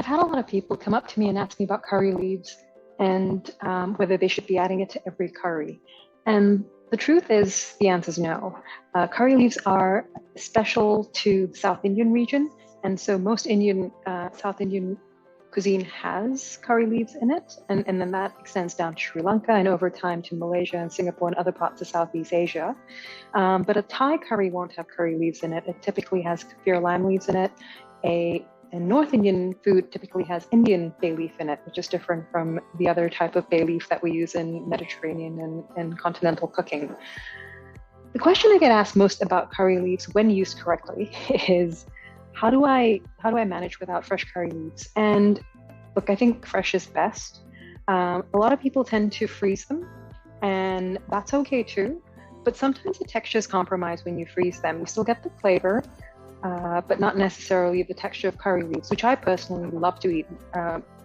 I've had a lot of people come up to me and ask me about curry leaves and whether they should be adding it to every curry. And the truth is, the answer is no. Curry leaves are special to the South Indian region. And so most South Indian cuisine has curry leaves in it. And then that extends down to Sri Lanka and over time to Malaysia and Singapore and other parts of Southeast Asia. But a Thai curry won't have curry leaves in it. It typically has kaffir lime leaves in it. A North Indian food typically has Indian bay leaf in it, which is different from the other type of bay leaf that we use in Mediterranean and continental cooking. The question I get asked most about curry leaves when used correctly is, how do I manage without fresh curry leaves? And look, I think fresh is best. A lot of people tend to freeze them, and that's okay too. But sometimes the texture is compromised when you freeze them. You still get the flavor, but not necessarily the texture of curry leaves, which I personally love to eat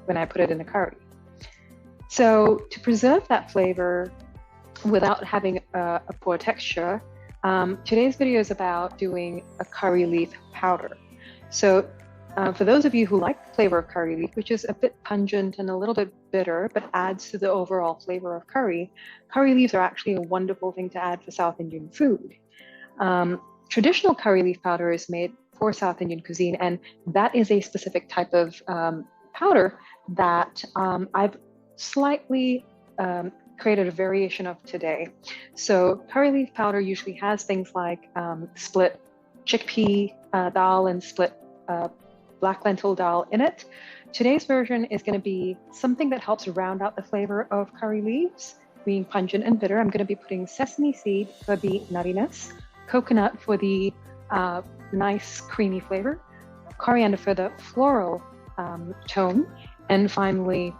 when I put it in a curry. So to preserve that flavor without having a poor texture, today's video is about doing a curry leaf powder. So for those of you who like the flavor of curry leaf, which is a bit pungent and a little bit bitter, but adds to the overall flavor of curry leaves are actually a wonderful thing to add for South Indian food. Traditional curry leaf powder is made for South Indian cuisine, and that is a specific type of powder that I've slightly created a variation of today. So curry leaf powder usually has things like split chickpea dal and split black lentil dal in it. Today's version is going to be something that helps round out the flavor of curry leaves, being pungent and bitter. I'm going to be putting sesame seed for the nuttiness, coconut for the nice creamy flavor, coriander for the floral tone, and finally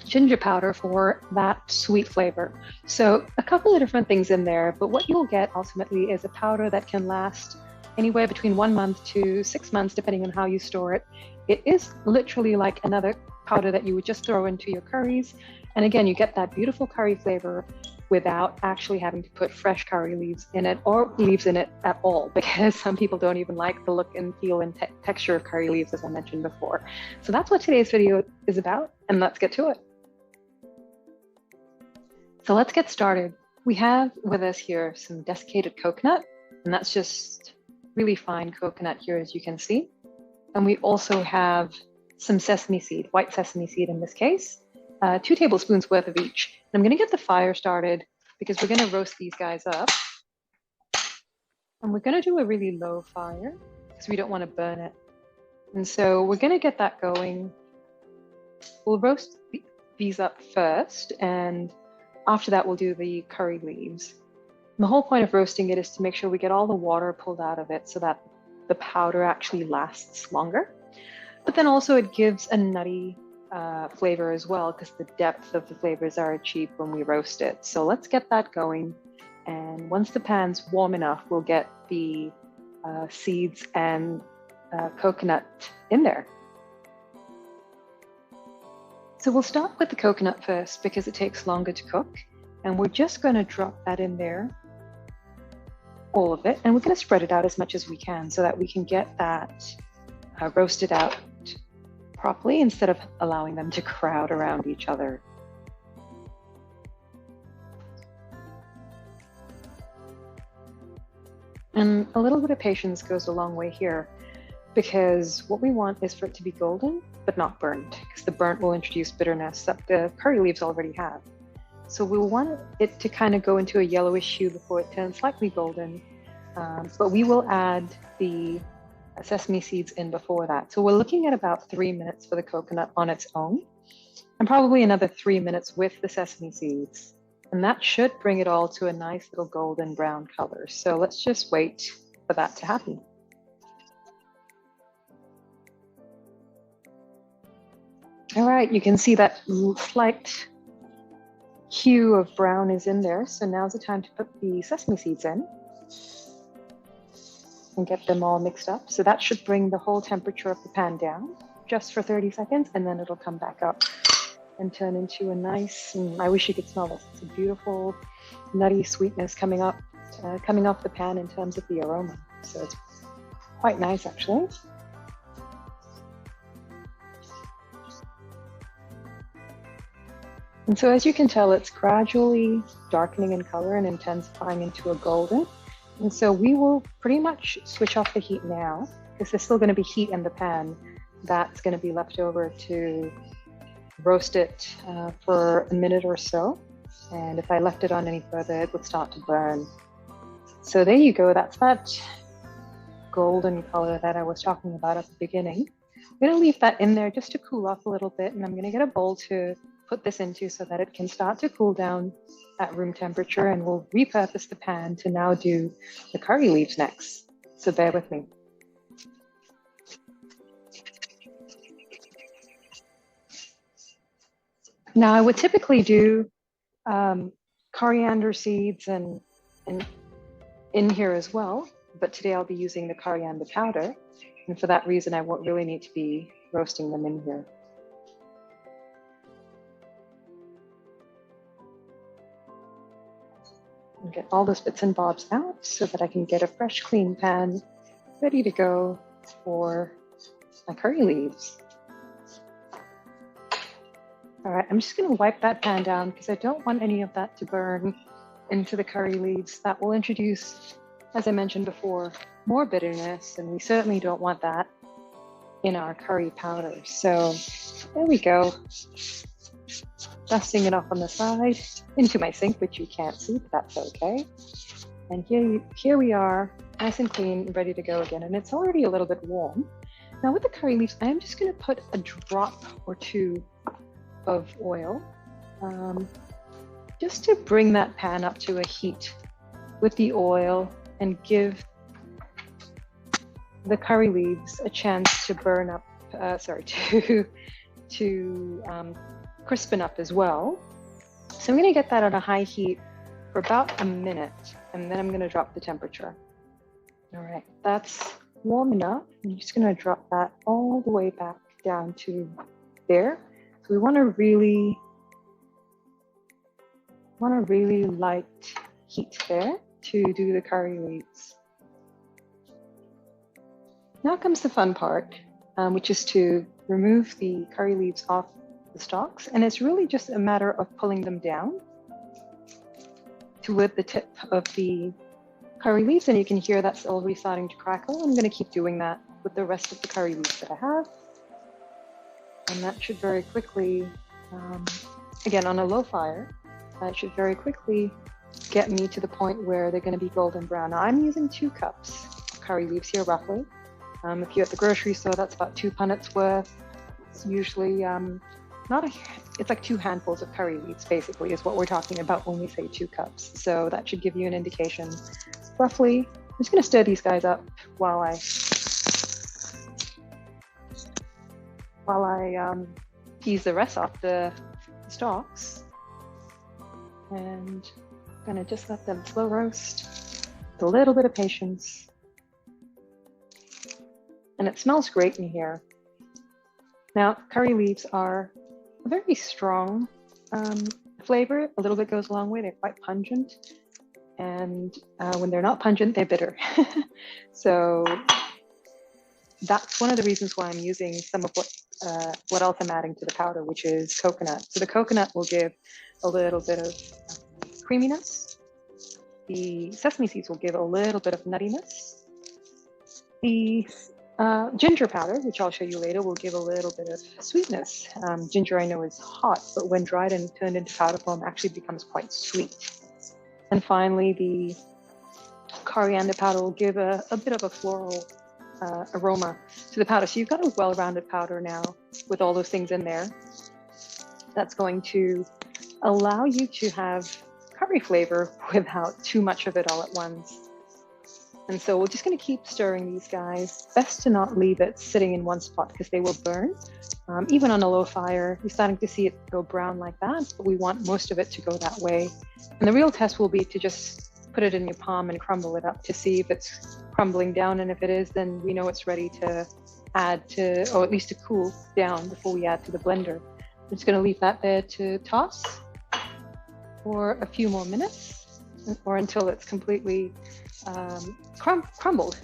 ginger powder for that sweet flavor. So a couple of different things in there, but what you'll get ultimately is a powder that can last anywhere between 1 month to 6 months, depending on how you store it. It is literally like another powder that you would just throw into your curries. And again, you get that beautiful curry flavor without actually having to put fresh curry leaves in it or leaves in it at all, because some people don't even like the look and feel and texture of curry leaves, as I mentioned before. So that's what today's video is about, and let's get to it. So let's get started. We have with us here some desiccated coconut, and that's just really fine coconut here, as you can see. And we also have some sesame seed, white sesame seed in this case, 2 tablespoons worth of each. And I'm going to get the fire started because we're going to roast these guys up. And we're going to do a really low fire because we don't want to burn it. And so we're going to get that going. We'll roast these up first, and after that we'll do the curry leaves. And the whole point of roasting it is to make sure we get all the water pulled out of it so that the powder actually lasts longer. But then also it gives a nutty flavor as well, because the depth of the flavors are achieved when we roast it. So let's get that going. And once the pan's warm enough, we'll get the seeds and coconut in there. So we'll start with the coconut first because it takes longer to cook. And we're just going to drop that in there, all of it. And we're going to spread it out as much as we can so that we can get that roasted out properly instead of allowing them to crowd around each other. And a little bit of patience goes a long way here, because what we want is for it to be golden, but not burnt, because the burnt will introduce bitterness that the curry leaves already have. So we'll want it to kind of go into a yellowish hue before it turns slightly golden, but we will add the sesame seeds in before that. So we're looking at about 3 minutes for the coconut on its own, and probably another 3 minutes with the sesame seeds. And that should bring it all to a nice little golden brown color. So let's just wait for that to happen. All right, you can see that slight hue of brown is in there. So now's the time to put the sesame seeds in and get them all mixed up. So that should bring the whole temperature of the pan down just for 30 seconds, and then it'll come back up and turn into a nice, and I wish you could smell this, it's a beautiful nutty sweetness coming off the pan in terms of the aroma. So it's quite nice, actually. And so as you can tell, it's gradually darkening in color and intensifying into a golden. And so we will pretty much switch off the heat now, because there's still going to be heat in the pan that's going to be left over to roast it for a minute or so. And if I left it on any further, it would start to burn. So there you go. That's that golden color that I was talking about at the beginning. I'm going to leave that in there just to cool off a little bit. And I'm going to get a bowl to put this into so that it can start to cool down at room temperature. And we'll repurpose the pan to now do the curry leaves next. So bear with me. Now I would typically do coriander seeds and in here as well, but today I'll be using the coriander powder. And for that reason, I won't really need to be roasting them in here. And get all those bits and bobs out so that I can get a fresh, clean pan ready to go for my curry leaves. All right, I'm just going to wipe that pan down because I don't want any of that to burn into the curry leaves. That will introduce, as I mentioned before, more bitterness, and we certainly don't want that in our curry powder. So there we go. Dusting it off on the side into my sink, which you can't see, but that's okay. And here we are, nice and clean, ready to go again. And it's already a little bit warm. Now with the curry leaves, I am just going to put a drop or two of oil, just to bring that pan up to a heat with the oil and give the curry leaves a chance to burn up, to crispen up as well. So I'm going to get that on a high heat for about a minute, and then I'm going to drop the temperature. All right, that's warm enough. I'm just going to drop that all the way back down to there. So we want a really light heat there to do the curry leaves. Now comes the fun part, which is to remove the curry leaves off the stalks. And it's really just a matter of pulling them down toward the tip of the curry leaves. And you can hear that's already starting to crackle. I'm going to keep doing that with the rest of the curry leaves that I have. And that should very quickly, again, on a low fire, it should very quickly get me to the point where they're going to be golden brown. Now, I'm using 2 cups of curry leaves here, roughly. If you're at the grocery store, that's about 2 punnets worth. It's usually it's like 2 handfuls of curry leaves, basically, is what we're talking about when we say 2 cups. So that should give you an indication, roughly. I'm just going to stir these guys up while I tease the rest off the stalks, and I'm gonna just let them slow roast with a little bit of patience. And it smells great in here. Now, curry leaves are a very strong flavor. A little bit goes a long way. They're quite pungent, and when they're not pungent, they're bitter. So that's one of the reasons why I'm using some of what else I'm adding to the powder, which is coconut. So the coconut will give a little bit of creaminess. The sesame seeds will give a little bit of nuttiness. The ginger powder, which I'll show you later, will give a little bit of sweetness. Ginger, I know, is hot, but when dried and turned into powder form, actually becomes quite sweet. And finally, the coriander powder will give a bit of a floral aroma to the powder. So you've got a well-rounded powder now with all those things in there. That's going to allow you to have curry flavor without too much of it all at once. And so we're just going to keep stirring these guys. Best to not leave it sitting in one spot because they will burn. Even on a low fire, you're starting to see it go brown like that, but we want most of it to go that way. And the real test will be to just put it in your palm and crumble it up to see if it's crumbling down. And if it is, then we know it's ready to add to, or at least to cool down before we add to the blender. I'm just going to leave that there to toss for a few more minutes, or until it's completely crumbled.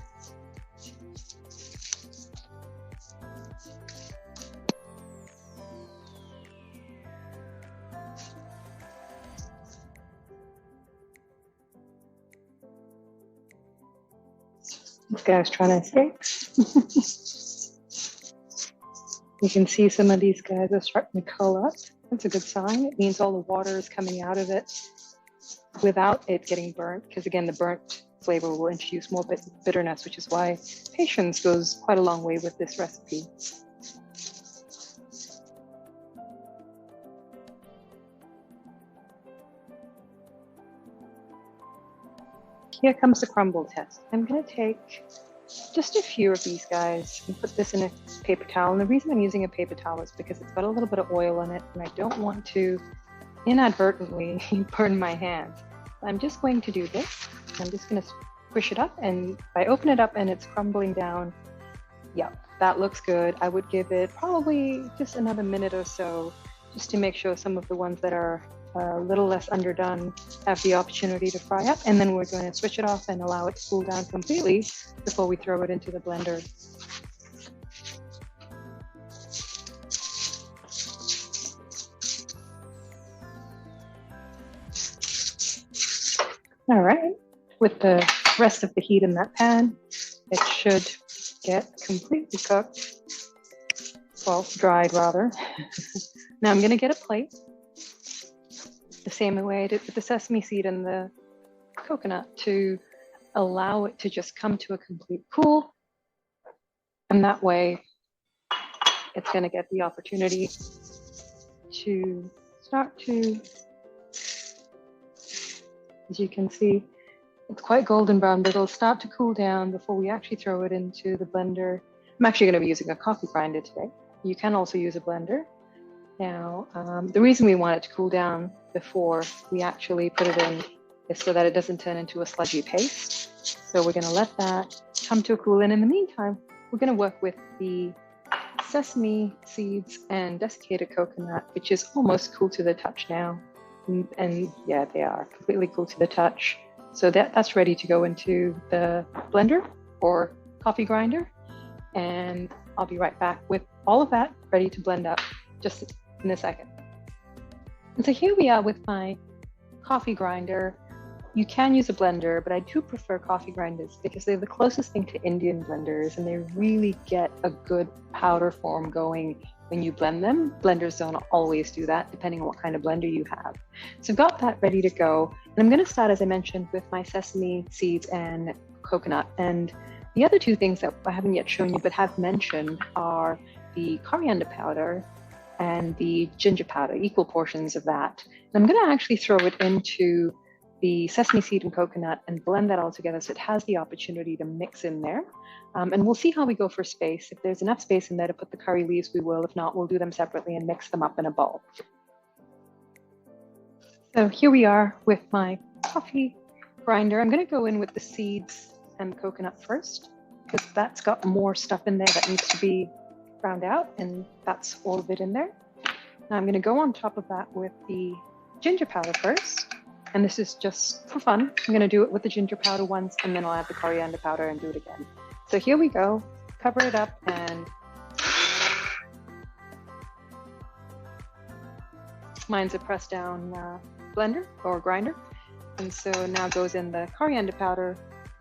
This guy's trying to escape. You can see some of these guys are starting to curl up. That's a good sign. It means all the water is coming out of it without it getting burnt, because again, the burnt flavor will introduce more bitterness, which is why patience goes quite a long way with this recipe. Here comes the crumble test. I'm going to take just a few of these guys and put this in a paper towel. And the reason I'm using a paper towel is because it's got a little bit of oil in it, and I don't want to inadvertently burn my hands. I'm just going to do this. I'm just going to squish it up, and if I open it up and it's crumbling down, yeah, that looks good. I would give it probably just another minute or so, just to make sure some of the ones that are a little less underdone have the opportunity to fry up, and then we're going to switch it off and allow it to cool down completely before we throw it into the blender. All right, with the rest of the heat in that pan, it should get completely cooked, well, dried rather. Now I'm going to get a plate, the same way I did with the sesame seed and the coconut, to allow it to just come to a complete cool. And that way it's going to get the opportunity to start to, as you can see, it's quite golden brown, but it'll start to cool down before we actually throw it into the blender. I'm actually going to be using a coffee grinder today. You can also use a blender. Now, the reason we want it to cool down before we actually put it in is so that it doesn't turn into a sludgy paste. So we're going to let that come to a cool. And in the meantime, we're going to work with the sesame seeds and desiccated coconut, which is almost cool to the touch now. And yeah, they are completely cool to the touch. So that's ready to go into the blender or coffee grinder. And I'll be right back with all of that ready to blend up just in a second. And so here we are with my coffee grinder. You can use a blender, but I do prefer coffee grinders because they're the closest thing to Indian blenders, and they really get a good powder form going when you blend them. Blenders don't always do that, depending on what kind of blender you have. So I've got that ready to go. And I'm going to start, as I mentioned, with my sesame seeds and coconut. And the other two things that I haven't yet shown you, but have mentioned, are the coriander powder and the ginger powder, equal portions of that. And I'm going to actually throw it into the sesame seed and coconut and blend that all together so it has the opportunity to mix in there. And we'll see how we go for space. If there's enough space in there to put the curry leaves, we will. If not, we'll do them separately and mix them up in a bowl. So here we are with my coffee grinder. I'm going to go in with the seeds and coconut first, because that's got more stuff in there that needs to be ground out, and that's all of it in there. Now I'm going to go on top of that with the ginger powder first. And this is just for fun. I'm going to do it with the ginger powder once, and then I'll add the coriander powder and do it again. So here we go. Cover it up, and mine's a pressed down blender or grinder. And so now goes in the coriander powder,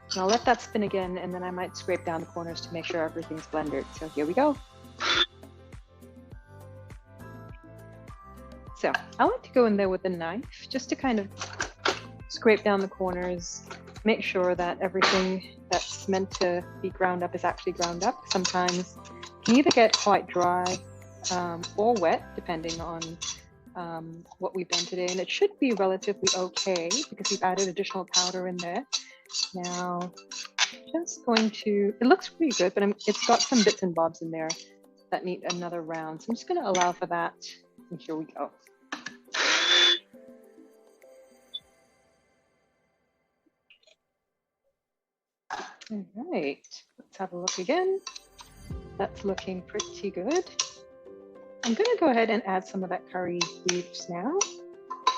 and I'll let that spin again, and then I might scrape down the corners to make sure everything's blended. So here we go. So I like to go in there with a knife just to kind of scrape down the corners, make sure that everything that's meant to be ground up is actually ground up. Sometimes it can either get quite dry or wet, depending on what we've done today. And it should be relatively okay because we've added additional powder in there. Now, just going to, it looks pretty good, but it's got some bits and bobs in there that need another round. So I'm just going to allow for that. And here we go. All right, let's have a look again. That's looking pretty good. I'm going to go ahead and add some of that curry leaves now,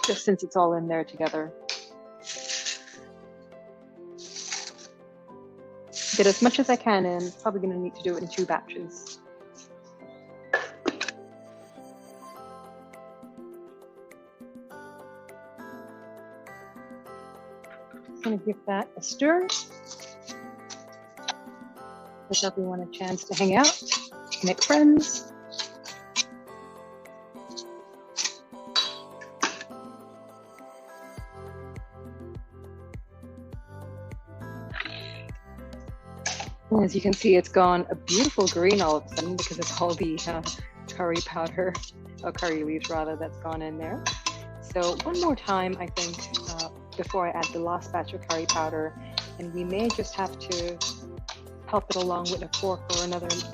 just since it's all in there together. Get as much as I can in. Probably going to need to do it in 2 batches. I'm going to give that a stir. give everyone a chance to hang out, make friends. And as you can see, it's gone a beautiful green all of a sudden because it's all the curry powder, or curry leaves rather, that's gone in there. So one more time, I think, before I add the last batch of curry powder, and we may just have to help it along with a fork or a knife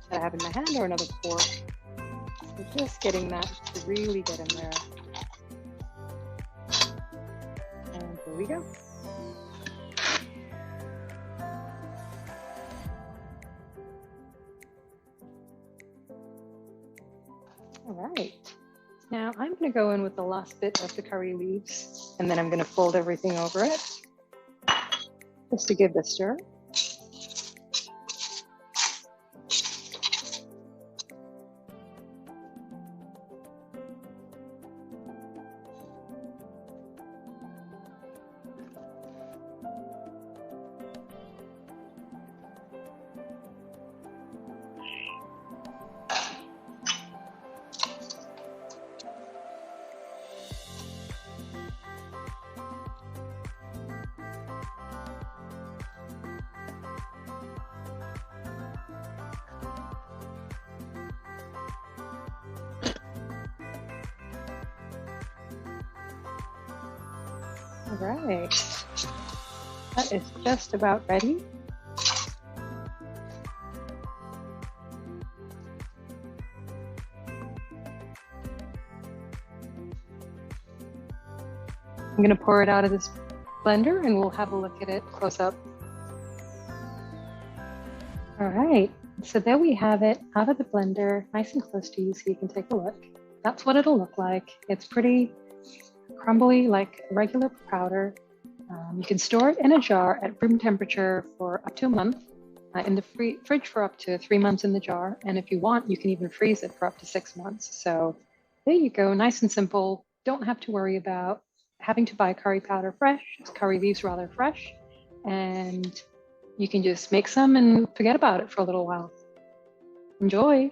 that I have in my hand, or another fork. So just getting that to really get in there. And here we go. All right, now I'm going to go in with the last bit of the curry leaves, and then I'm going to fold everything over it just to give this a stir. All right, that is just about ready. I'm going to pour it out of this blender and we'll have a look at it close up. All right, so there we have it out of the blender, nice and close to you so you can take a look. That's what it'll look like. It's pretty crumbly, like regular powder. You can store it in a jar at room temperature for up to a month, in the fridge for up to 3 months in the jar. And if you want, you can even freeze it for up to 6 months. So there you go, nice and simple. Don't have to worry about having to buy curry powder fresh, curry leaves rather fresh. And you can just make some and forget about it for a little while. Enjoy.